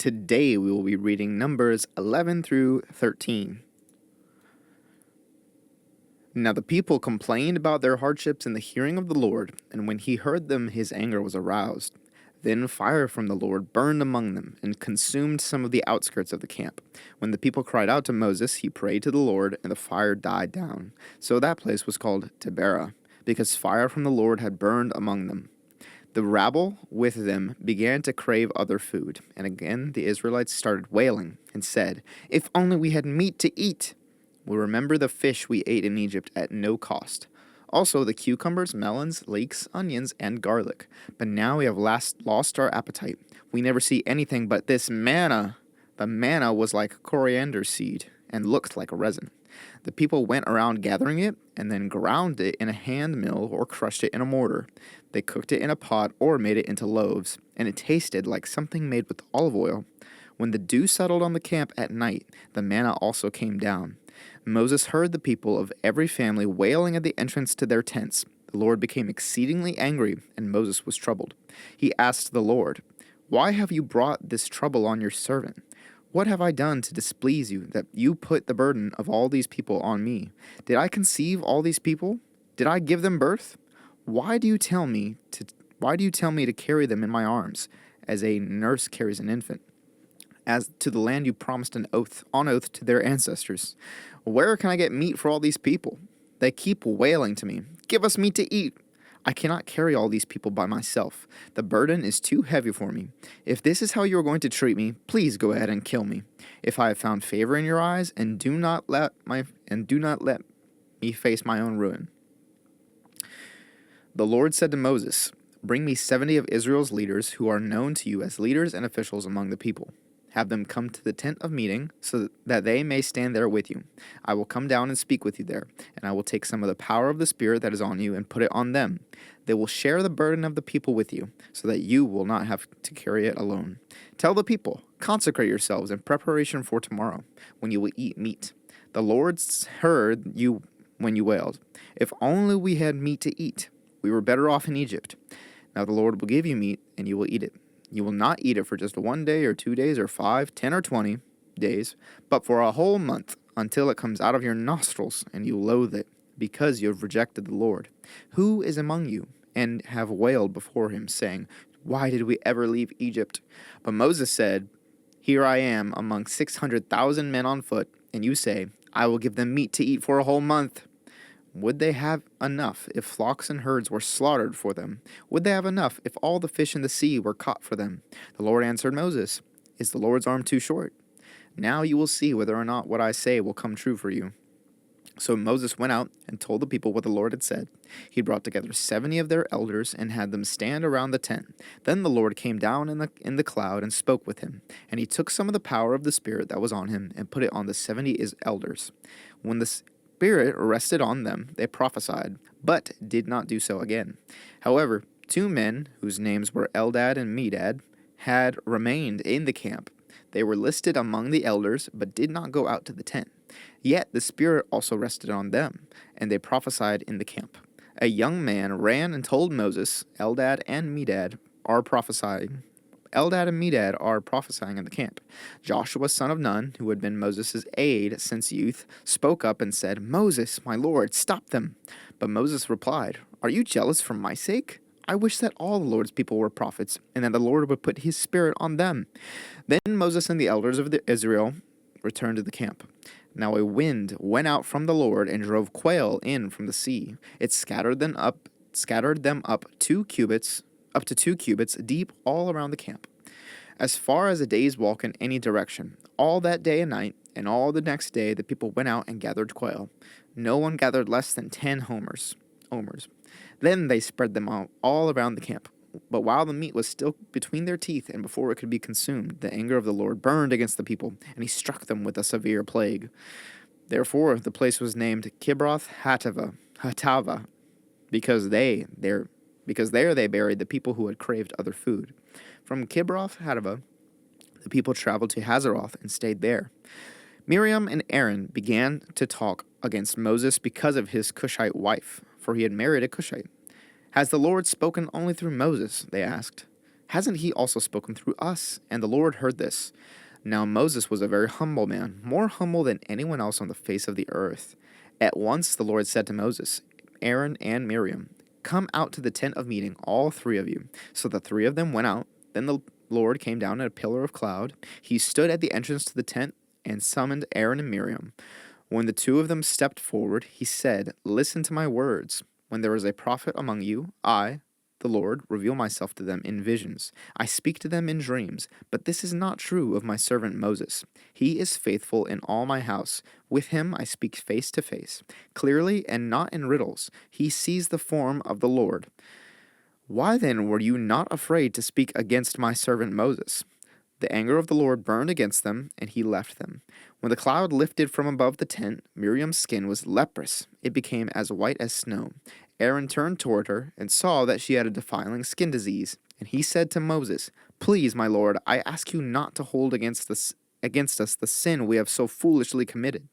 Today we will be reading Numbers 11 through 13. Now the people complained about their hardships in the hearing of the Lord, and when he heard them, his anger was aroused. Then fire from the Lord burned among them and consumed some of the outskirts of the camp. When the people cried out to Moses, he prayed to the Lord, and the fire died down. So that place was called Taberah, because fire from the Lord had burned among them. The rabble with them began to crave other food, and again the Israelites started wailing and said, "If only we had meat to eat! We remember the fish we ate in Egypt at no cost. Also the cucumbers, melons, leeks, onions, and garlic. But now we have lost our appetite. We never see anything but this manna." The manna was like coriander seed and looked like a resin. The people went around gathering it and then ground it in a hand mill or crushed it in a mortar. They cooked it in a pot or made it into loaves, and it tasted like something made with olive oil. When the dew settled on the camp at night, the manna also came down. Moses heard the people of every family wailing at the entrance to their tents. The Lord became exceedingly angry, and Moses was troubled. He asked the Lord, "Why have you brought this trouble on your servant? What have I done to displease you, that you put the burden of all these people on me? Did I conceive all these people? Did I give them birth? Why do you tell me to carry them in my arms, as a nurse carries an infant? As to the land you promised on oath to their ancestors. Where can I get meat for all these people? They keep wailing to me, 'Give us meat to eat.' I cannot carry all these people by myself. The burden is too heavy for me. If this is how you are going to treat me, please go ahead and kill me. If I have found favor in your eyes, and do not let me face my own ruin." The Lord said to Moses, "Bring me 70 of Israel's leaders who are known to you as leaders and officials among the people. Have them come to the tent of meeting, so that they may stand there with you. I will come down and speak with you there, and I will take some of the power of the Spirit that is on you and put it on them. They will share the burden of the people with you, so that you will not have to carry it alone. Tell the people, consecrate yourselves in preparation for tomorrow, when you will eat meat. The Lord heard you when you wailed, 'If only we had meat to eat. We were better off in Egypt.' Now the Lord will give you meat, and you will eat it. You will not eat it for just 1 day or 2 days or 5, 10, or 20 days, but for a whole month, until it comes out of your nostrils, and you loathe it, because you have rejected the Lord. Who is among you, and have wailed before him, saying, 'Why did we ever leave Egypt?' But Moses said, 'Here I am among 600,000 men on foot, and you say, I will give them meat to eat for a whole month.' Would they have enough if flocks and herds were slaughtered for them? Would they have enough if all the fish in the sea were caught for them?" The Lord answered Moses, "Is the Lord's arm too short? Now you will see whether or not what I say will come true for you." So Moses went out and told the people what the Lord had said. He brought together 70 of their elders and had them stand around the tent. Then the Lord came down in the cloud and spoke with him. And he took some of the power of the Spirit that was on him and put it on the 70 elders. When the Spirit rested on them, they prophesied, but did not do so again. However, 2 men, whose names were Eldad and Medad, had remained in the camp. They were listed among the elders, but did not go out to the tent. Yet the Spirit also rested on them, and they prophesied in the camp. A young man ran and told Moses, Eldad and Medad are prophesying in the camp. Joshua, son of Nun, who had been Moses' aide since youth, spoke up and said, "Moses, my lord, stop them." But Moses replied, "Are you jealous for my sake? I wish that all the Lord's people were prophets, and that the Lord would put his Spirit on them." Then Moses and the elders of Israel returned to the camp. Now a wind went out from the Lord and drove quail in from the sea. It scattered them up 2 cubits deep all around the camp, as far as a day's walk in any direction. All that day and night, and all the next day, the people went out and gathered quail. No one gathered less than 10 homers. Then they spread them out all around the camp. But while the meat was still between their teeth, and before it could be consumed, the anger of the Lord burned against the people, and he struck them with a severe plague. Therefore the place was named Kibroth Hatava, because there they buried the people who had craved other food. From Kibroth Hatava, the people traveled to Hazeroth and stayed there. Miriam and Aaron began to talk against Moses because of his Cushite wife, for he had married a Cushite. "Has the Lord spoken only through Moses?" they asked. Hasn't he also spoken through us? And the Lord heard this. Now Moses was a very humble man, more humble than anyone else on the face of the earth. At once the Lord said to Moses, Aaron, and Miriam, come out to the tent of meeting, all three of you. So the three of them went out. Then the Lord came down in a pillar of cloud. He stood at the entrance to the tent and summoned Aaron and Miriam. When the two of them stepped forward, he said, listen to my words. When there is a prophet among you, I, the Lord, reveal myself to them in visions. I speak to them in dreams, but this is not true of my servant Moses. He is faithful in all my house. With him I speak face to face, clearly and not in riddles. He sees the form of the Lord. Why then were you not afraid to speak against my servant Moses? The anger of the Lord burned against them, and he left them. When the cloud lifted from above the tent, Miriam's skin was leprous. It became as white as snow. Aaron turned toward her and saw that she had a defiling skin disease. And he said to Moses, please, my lord, I ask you not to hold against us the sin we have so foolishly committed.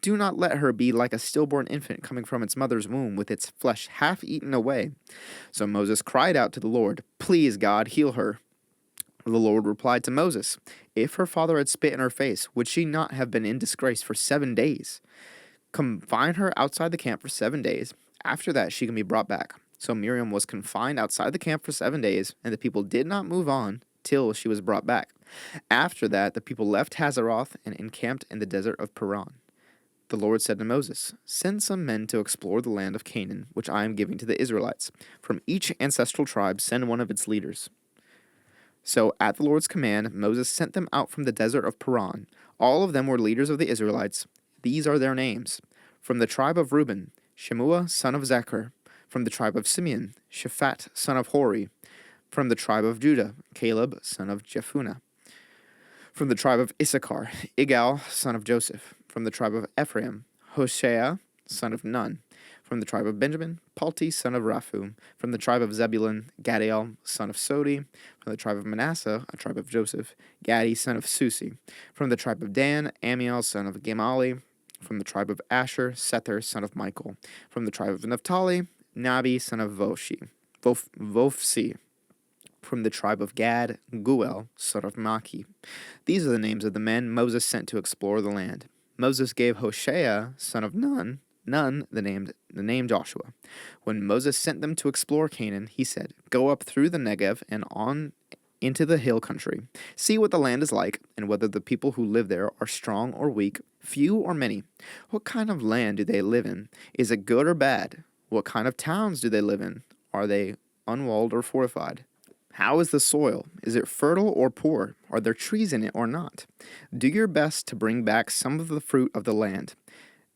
Do not let her be like a stillborn infant coming from its mother's womb with its flesh half eaten away. So Moses cried out to the Lord, please, God, heal her. The Lord replied to Moses, if her father had spit in her face, would she not have been in disgrace for 7 days? Confine her outside the camp for 7 days. After that, she can be brought back. So Miriam was confined outside the camp for 7 days, and the people did not move on till she was brought back. After that, the people left Hazeroth and encamped in the desert of Paran. The Lord said to Moses, send some men to explore the land of Canaan, which I am giving to the Israelites. From each ancestral tribe, send one of its leaders. So at the Lord's command, Moses sent them out from the desert of Paran. All of them were leaders of the Israelites. These are their names. From the tribe of Reuben, Shemua, son of Zachar. From the tribe of Simeon, Shaphat, son of Hori. From the tribe of Judah, Caleb, son of Jephunneh. From the tribe of Issachar, Igal, son of Joseph. From the tribe of Ephraim, Hoshea, son of Nun. From the tribe of Benjamin, Palti, son of Raphu. From the tribe of Zebulun, Gadiel, son of Sodi. From the tribe of Manasseh, a tribe of Joseph, Gadi, son of Susi. From the tribe of Dan, Amiel, son of Gemali. From the tribe of Asher, Sether, son of Michael. From the tribe of Naphtali, Nabi, son of Voshi. Vophsi. From the tribe of Gad, Guel, son of Maki. These are the names of the men Moses sent to explore the land. Moses gave Hoshea, son of Nun, the name Joshua. When Moses sent them to explore Canaan, he said, go up through the Negev and on into the hill country. See what the land is like, and whether the people who live there are strong or weak, few or many. What kind of land do they live in? Is it good or bad? What kind of towns do they live in? Are they unwalled or fortified? How is the soil? Is it fertile or poor? Are there trees in it or not? Do your best to bring back some of the fruit of the land.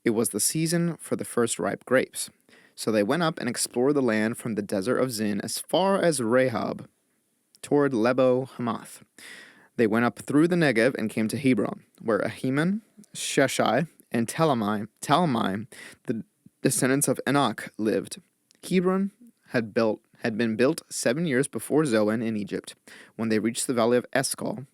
It was the season for the first ripe grapes. So they went up and explored the land from the desert of Zin as far as Rehob, toward Lebo Hamath. They went up through the Negev and came to Hebron, where Ahiman, Sheshai, and Talmai, the descendants of Enoch, lived. Hebron had been built 7 years before Zoan in Egypt. When they reached the valley of Eshcol,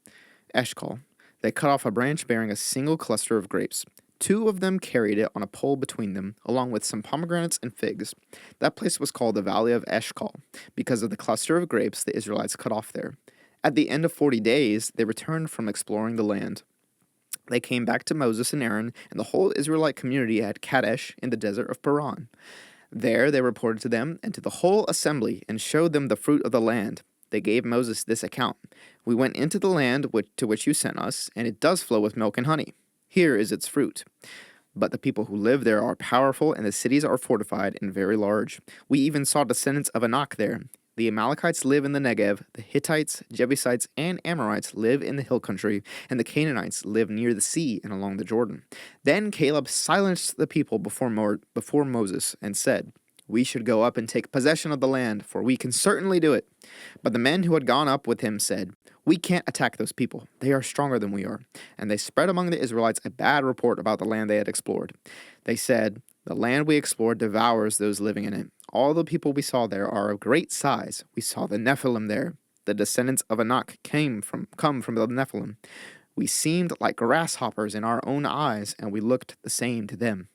they cut off a branch bearing a single cluster of grapes. 2 of them carried it on a pole between them, along with some pomegranates and figs. That place was called the Valley of Eshcol, because of the cluster of grapes the Israelites cut off there. At the end of 40 days, they returned from exploring the land. They came back to Moses and Aaron and the whole Israelite community at Kadesh in the desert of Paran. There they reported to them and to the whole assembly and showed them the fruit of the land. They gave Moses this account. We went into the land to which you sent us, and it does flow with milk and honey. Here is its fruit. But the people who live there are powerful, and the cities are fortified and very large. We even saw descendants of Anak there. The Amalekites live in the Negev, the Hittites, Jebusites, and Amorites live in the hill country, and the Canaanites live near the sea and along the Jordan. Then Caleb silenced the people before Moses and said, we should go up and take possession of the land, for we can certainly do it. But the men who had gone up with him said, we can't attack those people. They are stronger than we are. And they spread among the Israelites a bad report about the land they had explored. They said, the land we explored devours those living in it. All the people we saw there are of great size. We saw the Nephilim there. The descendants of Anak come from the Nephilim. We seemed like grasshoppers in our own eyes, and we looked the same to them.